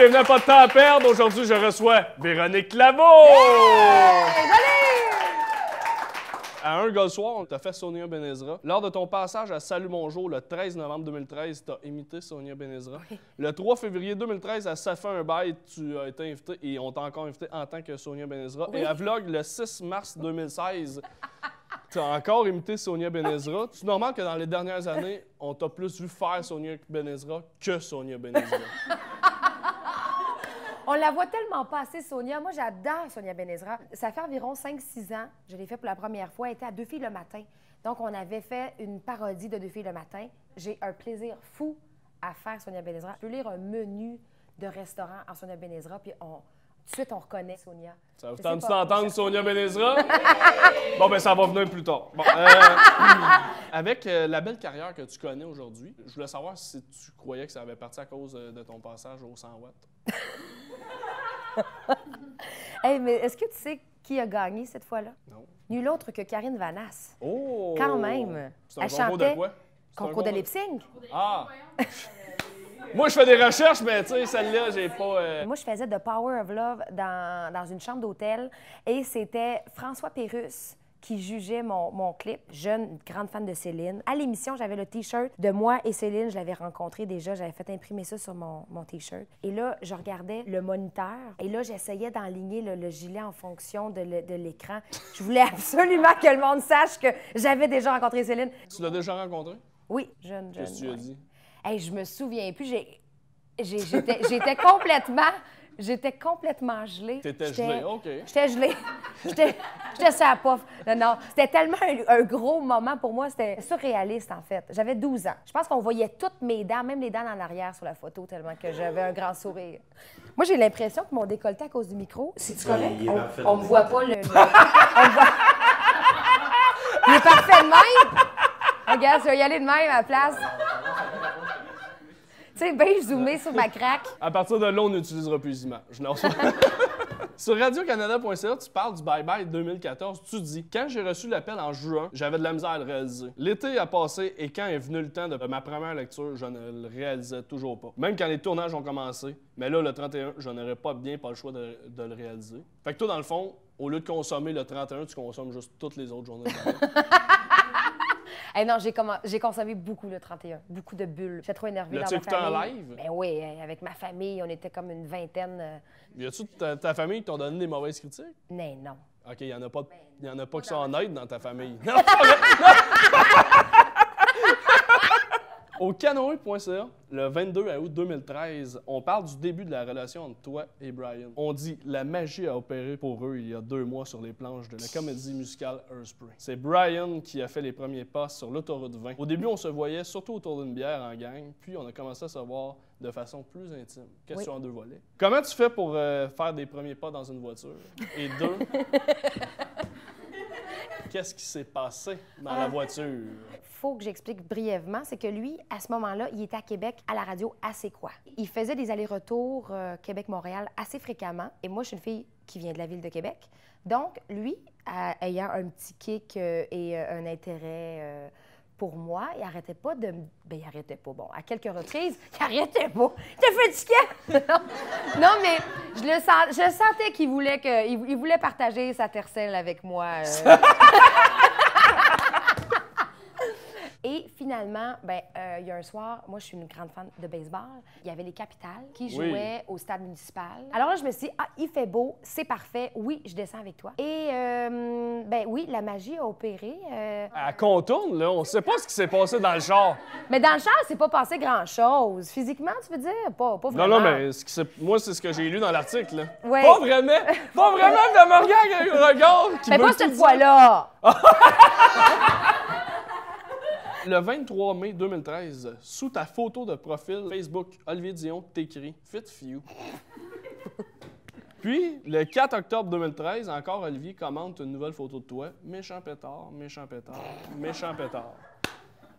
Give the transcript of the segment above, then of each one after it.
bienvenue à Pas de temps à perdre. Aujourd'hui, je reçois Véronique Laveau. À un gars le soir, on t'a fait Sonia Benezra. Lors de ton passage à Salut Bonjour le 13 novembre 2013, tu as imité Sonia Benezra. Oui. Le 3 février 2013, à Ça fait un bail, tu as été invité et on t'a encore invité en tant que Sonia Benezra. Oui. Et à Vlog, le 6 mars 2016, tu as encore imité Sonia Benezra. C'est normal que dans les dernières années, on t'a plus vu faire Sonia Benezra que Sonia Benezra. On la voit tellement pas assez, Sonia. Moi, j'adore Sonia Benezra. Ça fait environ 5-6 ans. Je l'ai fait pour la première fois. Elle était à Deux filles le matin. Donc, on avait fait une parodie de Deux filles le matin. J'ai un plaisir fou à faire Sonia Benezra. Je peux lire un menu de restaurant en Sonia Benezra, puis tout de suite, on reconnaît Sonia. Ça vous tente d'entendre Sonia Benezra? Bon, ben ça va venir plus tard. Bon, avec la belle carrière que tu connais aujourd'hui, je voulais savoir si tu croyais que ça avait parti à cause de ton passage au 100 watts. Hey, mais est-ce que tu sais qui a gagné cette fois-là? Non. Nul autre que Karine Vanasse. Oh! Quand même. C'est un concours de quoi? Concours de lip-sync. Ah! Moi, je fais des recherches, mais tu sais, celle-là, j'ai pas... Moi, je faisais The Power of Love dans une chambre d'hôtel et c'était François Pérusse qui jugeait mon clip. Jeune, grande fan de Céline. À l'émission, j'avais le T-shirt de moi et Céline. Je l'avais rencontré déjà. J'avais fait imprimer ça sur mon T-shirt. Et là, je regardais le moniteur. Et là, j'essayais d'enligner le gilet en fonction de l'écran. Je voulais absolument que le monde sache que j'avais déjà rencontré Céline. Tu l'as déjà rencontré? Oui, jeune. Qu'est-ce que tu as dit? Hey, je me souviens plus. J'étais complètement... J'étais complètement gelée. T'étais gelée, OK. J'étais gelée. J'étais sur la pof. Non. C'était tellement un gros moment pour moi. C'était surréaliste, en fait. J'avais 12 ans. Je pense qu'on voyait toutes mes dents, même les dents en arrière sur la photo, tellement que j'avais un grand sourire. Moi, j'ai l'impression que mon décolleté à cause du micro, c'est-tu correct? On me voit pas le... On me voit... Il est parfait de même. Regarde, je vais y aller de même à la place. Tu sais, bien zoomé sur ma craque. À partir de là, on n'utilisera plus les images. Non. Sur radiocanada.ca, tu parles du Bye Bye 2014. Tu dis « Quand j'ai reçu l'appel en juin, j'avais de la misère à le réaliser. L'été a passé et quand est venu le temps de ma première lecture, je ne le réalisais toujours pas. Même quand les tournages ont commencé, mais là, le 31, je n'aurais pas le choix de le réaliser. Fait que toi, dans le fond, au lieu de consommer le 31, tu consommes juste toutes les autres journées de l'année. » Hey non, j'ai consommé beaucoup le 31, beaucoup de bulles. J'étais trop énervée dans ma famille. L'as-tu écouté en live? Ben oui, avec ma famille, on était comme une vingtaine. Y a-tu ta famille qui t'ont donné des mauvaises critiques? Non. OK, il y en a pas qui sont honnêtes dans ta famille. Non, Au canoë.ca, le 22 août 2013, on parle du début de la relation entre toi et Brian. On dit « La magie a opéré pour eux il y a 2 mois sur les planches de la comédie musicale Hairspray ». C'est Brian qui a fait les premiers pas sur l'autoroute 20. Au début, on se voyait surtout autour d'une bière en gang, puis on a commencé à se voir de façon plus intime. Question en 2 volets. Comment tu fais pour faire des premiers pas dans une voiture? Et 2... Qu'est-ce qui s'est passé dans la voiture? Faut que j'explique brièvement, c'est que lui, à ce moment-là, il était à Québec à la radio assez quoi. Il faisait des allers-retours Québec-Montréal assez fréquemment. Et moi, je suis une fille qui vient de la ville de Québec. Donc, lui, ayant un petit kick et un intérêt pour moi, il arrêtait pas de... Ben, il arrêtait pas. Bon, à quelques reprises, il arrêtait pas. Il était fatigué! Non, mais je sentais qu'il voulait il voulait partager sa tercelle avec moi. Et finalement, il y a un soir, moi, je suis une grande fan de baseball. Il y avait les Capitals qui jouaient au stade municipal. Alors là, je me suis dit, il fait beau, c'est parfait. Oui, je descends avec toi. Et, oui, la magie a opéré. Elle contourne, là. On sait pas ce qui s'est passé dans le char. Mais dans le char, c'est pas passé grand-chose. Physiquement, tu veux dire? Pas vraiment. Non, mais moi, c'est ce que j'ai lu dans l'article, là. Ouais. Pas vraiment! Pas vraiment de me regarder avec un regard qui mais pas cette fois-là! Le 23 mai 2013, sous ta photo de profil Facebook, Olivier Dion t'écrit « Fit few ». Puis, le 4 octobre 2013, encore Olivier commente une nouvelle photo de toi. « Méchant pétard, méchant pétard, méchant pétard ».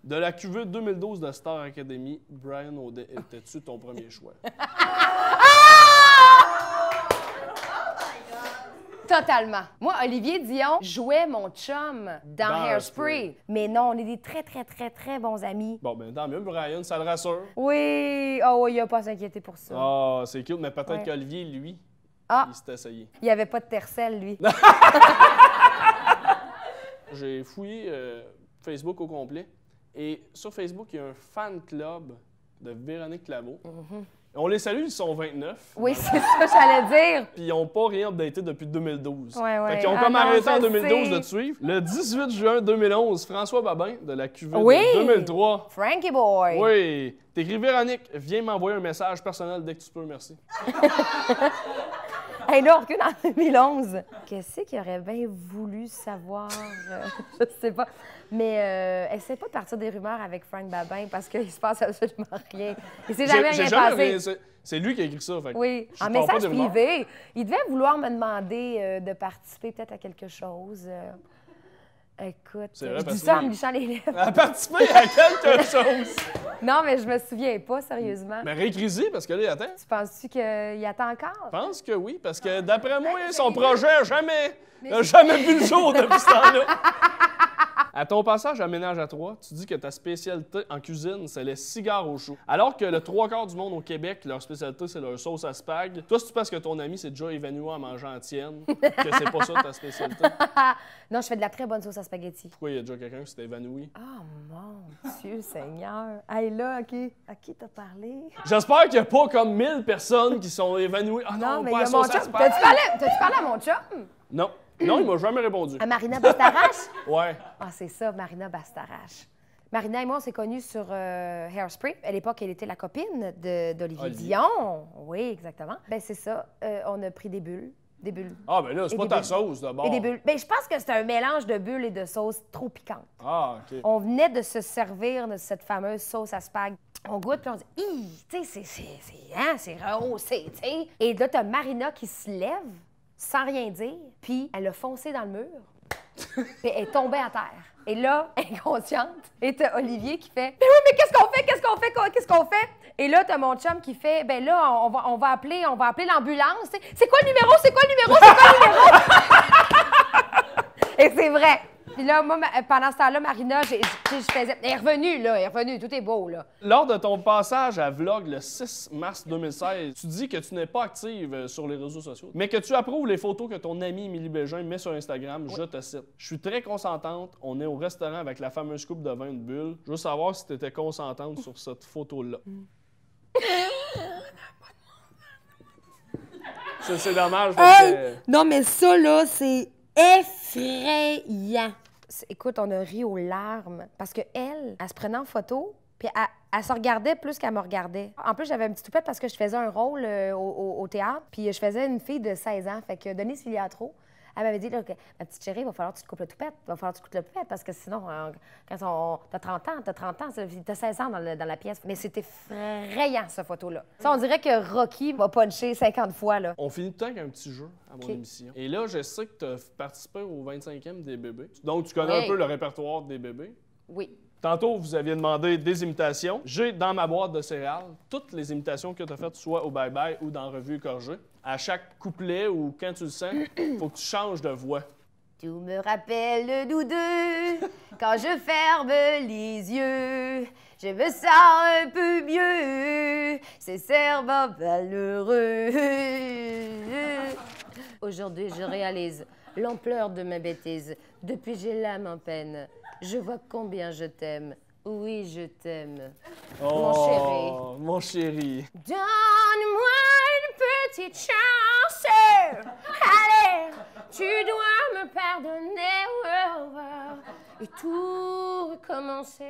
De la cuvée 2012 de Star Academy, Brian Audet était-tu ton premier choix? Totalement. Moi, Olivier Dion jouait mon chum dans Hairspray. Hairspray. Mais non, on est des très, très, très, très bons amis. Bon, ben tant mieux, Brian, ça le rassure. Oui! Oh, oui, il a pas à s'inquiéter pour ça. Ah, c'est cute, mais peut-être Ouais. qu'Olivier, lui, Ah! il s'est essayé. Il n'y avait pas de tercel, lui. J'ai fouillé Facebook au complet. Et sur Facebook, il y a un fan club de Véronique Claveau. On les salue, ils sont 29. Oui, c'est ça, j'allais dire. Puis ils n'ont pas rien updaté depuis 2012. Ouais, ouais. Fait qu'ils ont Ah comme non, arrêté en je 2012 sais. de te suivre. Le 18 juin 2011, François Babin de la QV Oui. de 2003. Frankie Boy. Oui. T'écris Véronique, viens m'envoyer un message personnel dès que tu peux, merci. Hey, là, on recule en 2011. Qu'est-ce qu'il aurait bien voulu savoir? Je sais pas. Mais essaie pas de partir des rumeurs avec Frank Babin parce qu'il se passe absolument rien. Il s'est jamais J'ai rien jamais passé. rien- c'est lui qui a écrit ça. Fait que Oui, je en parle pas message des rumeurs. privé. Il devait vouloir me demander de participer peut-être à quelque chose. Écoute, C'est vrai, je parce dis ça que- en me lichant les lèvres. À participer à quelque chose. Non, mais je me souviens pas, sérieusement. Mais réécris-y, parce que là, il attend. Tu penses-tu qu'il attend encore? Je pense que oui, parce que d'après moi, son projet n'a jamais vu le jour depuis ce temps-là. À ton passage à Ménage à Trois, tu dis que ta spécialité en cuisine, c'est les cigares au chou. Alors que le 3/4 du monde au Québec, leur spécialité, c'est leur sauce à spag. Toi, si tu penses que ton ami s'est déjà évanoui en mangeant la tienne, que c'est pas ça ta spécialité, Non, je fais de la très bonne sauce à spaghetti. pourquoi il y a déjà quelqu'un qui s'est évanoui? Oh mon Dieu Seigneur! Hey là, OK. À qui t'as parlé? J'espère qu'il n'y a pas comme 1000 personnes qui sont évanouies. Ah non, mais pas il y la a mon sauce à chum. spag. T'as-tu parlé à mon chum? Non. Non, il m'a jamais répondu. À Marina Bastarache? Ouais. Ah, c'est ça, Marina Bastarache. Marina et moi, on s'est connus sur Hairspray. À l'époque, elle était la copine d'Olivier Olivier. Dion. Oui, exactement. Ben c'est ça. On a pris des bulles. Des bulles. Ah, ben là, c'est Et pas des ta bulles. sauce d'abord. Et des bulles. Ben, je pense que c'était un mélange de bulles et de sauce trop piquante. Ah, OK. On venait de se servir de cette fameuse sauce à spag. On goûte, puis on dit, hi, tu sais, c'est rehaussé, tu sais. Et là, t'as Marina qui se lève sans rien dire, puis elle a foncé dans le mur, puis elle est tombée à terre. Et là, inconsciente, et t'as Olivier qui fait, mais oui, mais qu'est-ce qu'on fait, qu'est-ce qu'on fait, qu'est-ce qu'on fait? Et là, t'as mon chum qui fait, ben là, on va appeler l'ambulance. Tu sais. C'est quoi le numéro, c'est quoi le numéro, c'est quoi le numéro? Et c'est vrai. Puis là, moi, pendant ce temps-là, Marina, je faisais... Elle est revenue, là, elle est revenue, tout est beau, là. Lors de ton passage à Vlog le 6 mars 2016, tu dis que tu n'es pas active sur les réseaux sociaux, mais que tu approuves les photos que ton amie Émilie Bégin met sur Instagram. Je te cite. « Je suis très consentante. On est au restaurant avec la fameuse coupe de vin de bulle. Je veux savoir si tu étais consentante sur cette photo-là. » C'est dommage parce que... Non, mais ça, là, c'est effrayant. Écoute, on a ri aux larmes parce qu'elle se prenait en photo, puis elle se regardait plus qu'elle me regardait. En plus, j'avais un petit toupette parce que je faisais un rôle au théâtre, puis je faisais une fille de 16 ans. Fait que Denise Filiatro, elle m'avait dit, là, que, ma petite chérie, il va falloir que tu te coupes le toupette. Il va falloir que tu te coupes le toupette parce que sinon, quand t'as 30 ans, t'as 16 ans dans la pièce. Mais c'était effrayant, cette photo-là. Ça, on dirait que Rocky m'a punché 50 fois, là. On finit tout le temps avec un petit jeu à mon émission. Et là, je sais que tu as participé au 25e des bébés. Donc, tu connais un peu le répertoire des bébés. Oui. Tantôt, vous aviez demandé des imitations. J'ai dans ma boîte de céréales toutes les imitations que tu as faites, soit au bye-bye ou dans Revue écorchée. À chaque couplet ou quand tu le sens, il faut que tu changes de voix. Tout me rappelle nous deux, quand je ferme les yeux, je me sens un peu mieux, c'est servant malheureux. Aujourd'hui, je réalise l'ampleur de ma bêtise. Depuis, j'ai l'âme en peine. Je vois combien je t'aime. Oui, je t'aime. Mon chéri. Oh, mon chéri. Donne-moi une petite chance. Allez, tu dois me pardonner. Et tout recommencer.